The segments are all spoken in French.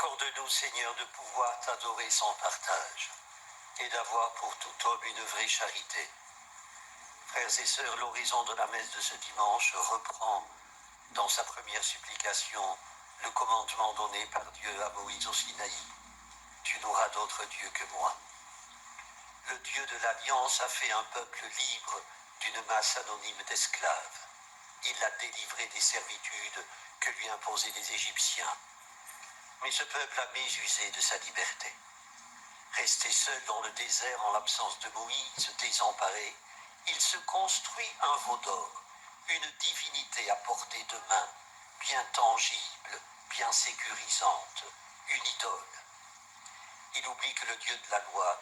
Accorde-nous, Seigneur, de pouvoir t'adorer sans partage et d'avoir pour tout homme une vraie charité. Frères et sœurs, l'horizon de la messe de ce dimanche reprend dans sa première supplication le commandement donné par Dieu à Moïse au Sinaï. Tu n'auras d'autre Dieu que moi. Le Dieu de l'Alliance a fait un peuple libre d'une masse anonyme d'esclaves. Il l'a délivré des servitudes que lui imposaient les Égyptiens. Mais ce peuple a mésusé de sa liberté. Resté seul dans le désert en l'absence de Moïse, désemparé, il se construit un veau d'or, une divinité à portée de main, bien tangible, bien sécurisante, une idole. Il oublie que le Dieu de la loi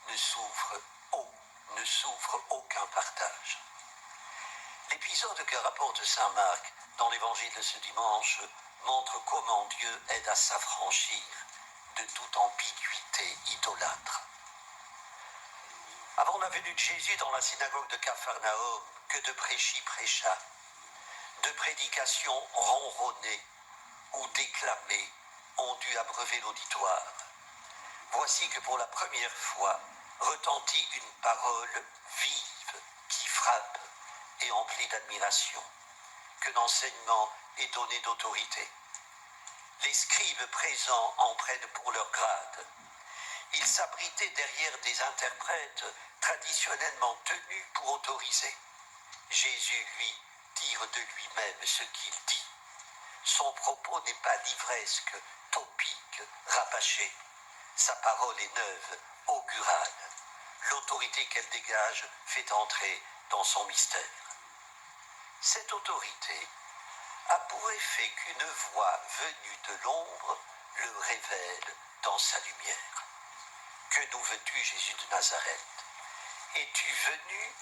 ne souffre aucun partage. L'épisode que rapporte saint Marc dans l'évangile de ce dimanche montre comment Dieu aide à s'affranchir de toute ambiguïté idolâtre. Avant la venue de Jésus dans la synagogue de Capharnaüm, que de prêchis prêcha, de prédications ronronnées ou déclamées ont dû abreuver l'auditoire. Voici que pour la première fois retentit une parole vive qui frappe et emplit d'admiration, que l'enseignement est donné d'autorité. Les scribes présents en prennent pour leur grade. Ils s'abritaient derrière des interprètes traditionnellement tenus pour autoriser. Jésus, lui, tire de lui-même ce qu'il dit. Son propos n'est pas livresque, topique, rabâché. Sa parole est neuve, augurale. L'autorité qu'elle dégage fait entrer dans son mystère. Cette autorité a pour effet qu'une voix venue de l'ombre le révèle dans sa lumière. Que nous veux-tu, Jésus de Nazareth? Es-tu venu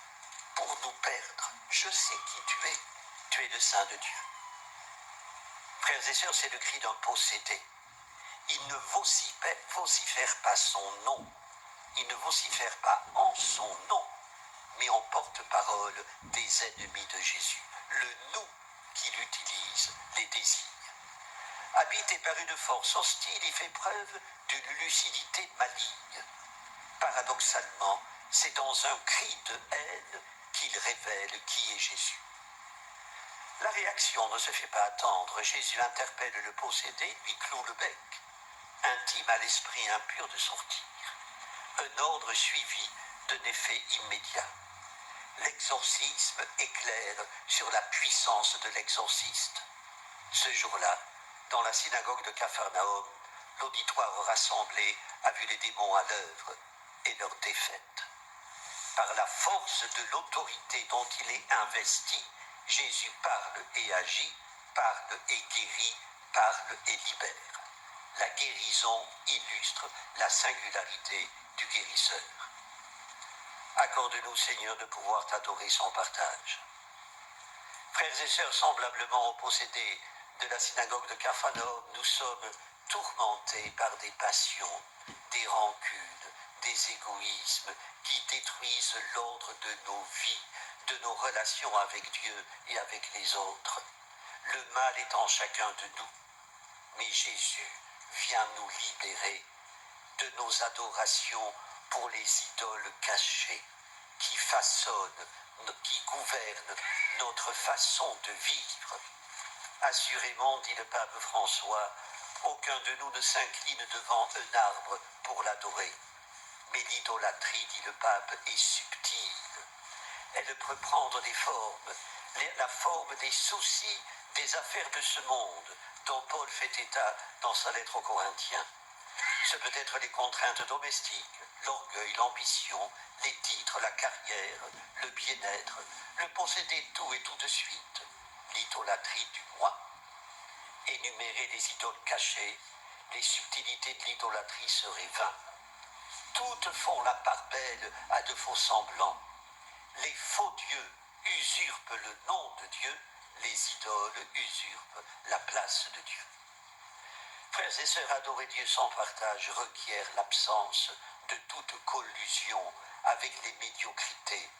pour nous perdre? Je sais qui tu es le Saint de Dieu. Frères et sœurs, c'est le cri d'un possédé. Il ne vocifère pas son nom, il ne vocifère pas en son nom, mais en porte-parole des ennemis de Jésus. Le nous qu'il utilise les désigne. Habité par une force hostile, il fait preuve d'une lucidité maligne. Paradoxalement, c'est dans un cri de haine qu'il révèle qui est Jésus. La réaction ne se fait pas attendre. Jésus interpelle le possédé, lui cloue le bec, intime à l'esprit impur de sortir. Un ordre suivi d'un effet immédiat. L'exorcisme éclaire sur la puissance de l'exorciste. Ce jour-là, dans la synagogue de Capharnaüm, l'auditoire rassemblé a vu les démons à l'œuvre et leur défaite. Par la force de l'autorité dont il est investi, Jésus parle et agit, parle et guérit, parle et libère. La guérison illustre la singularité du guérisseur. Accorde-nous, Seigneur, de pouvoir t'adorer sans partage. Frères et sœurs, semblablement aux possédés de la synagogue de Capharnaüm, nous sommes tourmentés par des passions, des rancunes, des égoïsmes qui détruisent l'ordre de nos vies, de nos relations avec Dieu et avec les autres. Le mal est en chacun de nous, mais Jésus vient nous libérer de nos adorations pour les idoles cachées qui façonnent, qui gouvernent notre façon de vivre. Assurément, dit le pape François, aucun de nous ne s'incline devant un arbre pour l'adorer. Mais l'idolâtrie, dit le pape, est subtile. Elle peut prendre des formes, la forme des soucis des affaires de ce monde, dont Paul fait état dans sa lettre aux Corinthiens. Ce peut être les contraintes domestiques, l'orgueil, l'ambition, les titres, la carrière, le bien-être, le posséder tout et tout de suite, l'idolâtrie du moi. Énumérer les idoles cachées, les subtilités de l'idolâtrie seraient vains. Toutes font la part belle à de faux semblants. Les faux dieux usurpent le nom de Dieu, les idoles usurpent la place de Dieu. Frères et sœurs, adorer Dieu sans partage requiert l'absence de toute collusion avec les médiocrités,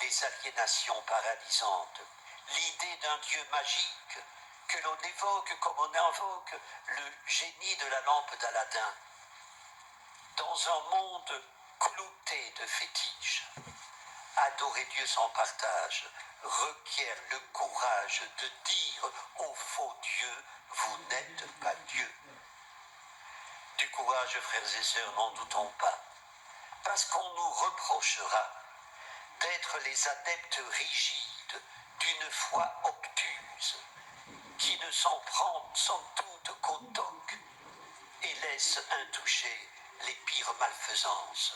les aliénations paralysantes, l'idée d'un Dieu magique que l'on évoque comme on invoque le génie de la lampe d'Aladin. Dans un monde clouté de fétiches, adorer Dieu sans partage requiert le courage de dire au faux Dieu, vous n'êtes pas Dieu. Du courage, frères et sœurs, n'en doutons pas, parce qu'on nous reprochera d'être les adeptes rigides d'une foi obtuse, qui ne s'en prend sans doute qu'au toc et laisse intouchées les pires malfaisances,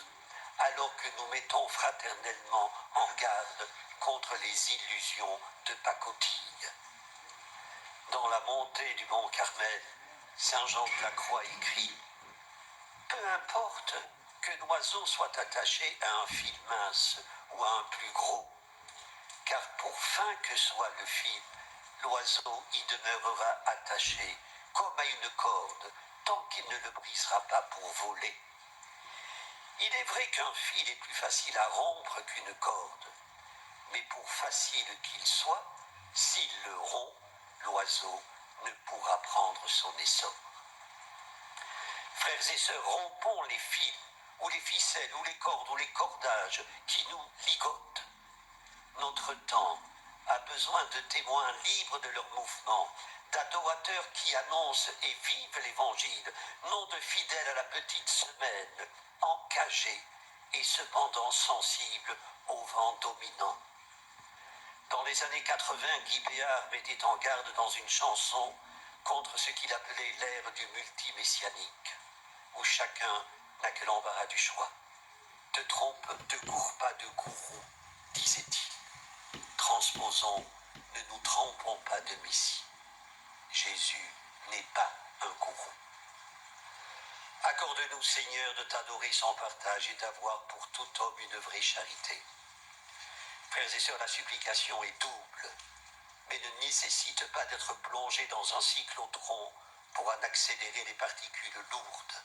alors que nous mettons fraternellement en garde contre les illusions de pacotille. Dans la montée du mont Carmel, Saint Jean de la Croix écrit « Peu importe que l'oiseau soit attaché à un fil mince ou à un plus gros, car pour fin que soit le fil, l'oiseau y demeurera attaché comme à une corde, tant qu'il ne le brisera pas pour voler. Il est vrai qu'un fil est plus facile à rompre qu'une corde, mais pour facile qu'il soit, s'il le rompt, l'oiseau ne pourra prendre son essor. Frères et sœurs, rompons les fils, ou les ficelles, ou les cordes, ou les cordages qui nous ligotent. Notre temps a besoin de témoins libres de leurs mouvements, d'adorateurs qui annoncent et vivent l'Évangile, non de fidèles à la petite semaine, encagés et cependant sensibles au vent dominant. Dans les années 80, Guy Béard mettait en garde dans une chanson contre ce qu'il appelait l'ère du multimessianique, où chacun n'a que l'embarras du choix. Te trompe, te cours pas de gourou, disait-il. Transposons, ne nous trompons pas de Messie. Jésus n'est pas un gourou. Accorde-nous, Seigneur, de t'adorer sans partage et d'avoir pour tout homme une vraie charité. Frères et sœurs, la supplication est double, mais ne nécessite pas d'être plongé dans un cyclotron pour en accélérer les particules lourdes,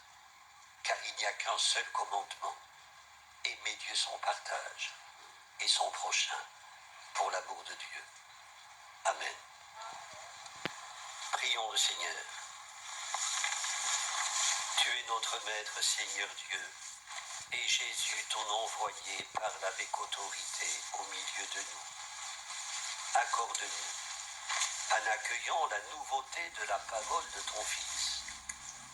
car il n'y a qu'un seul commandement, aimer Dieu sans partage et son prochain pour l'amour de Dieu. Amen. Prions le Seigneur. Tu es notre Maître, Seigneur Dieu, et Jésus, ton envoyé, parle avec autorité au milieu de nous. Accorde-nous, en accueillant la nouveauté de la parole de ton Fils,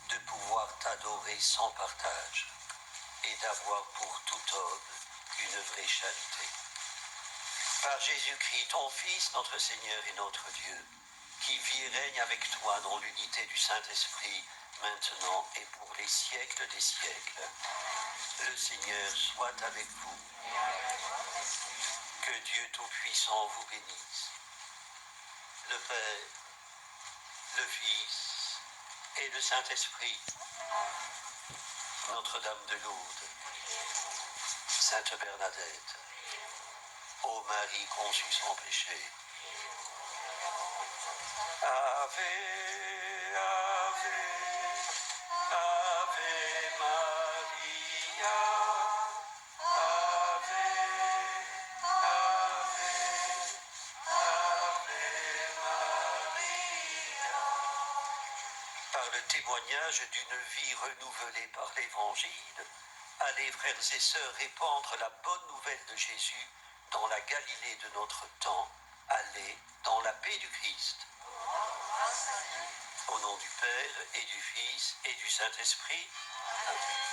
de pouvoir t'adorer sans partage et d'avoir pour tout homme une vraie charité. Par Jésus-Christ, ton Fils, notre Seigneur et notre Dieu, qui vit et règne avec toi dans l'unité du Saint-Esprit, maintenant et pour les siècles des siècles. Le Seigneur soit avec vous. Que Dieu Tout-Puissant vous bénisse. Le Père, le Fils et le Saint-Esprit. Notre-Dame de Lourdes, Sainte Bernadette, ô Marie conçue sans péché. Ave, Ave, Ave Maria, Ave, Ave, Ave Maria. Par le témoignage d'une vie renouvelée par l'Évangile, allez, frères et sœurs, répandre la bonne nouvelle de Jésus dans la Galilée de notre temps. Allez dans la paix du Christ. Au nom du Père et du Fils et du Saint-Esprit. Amen.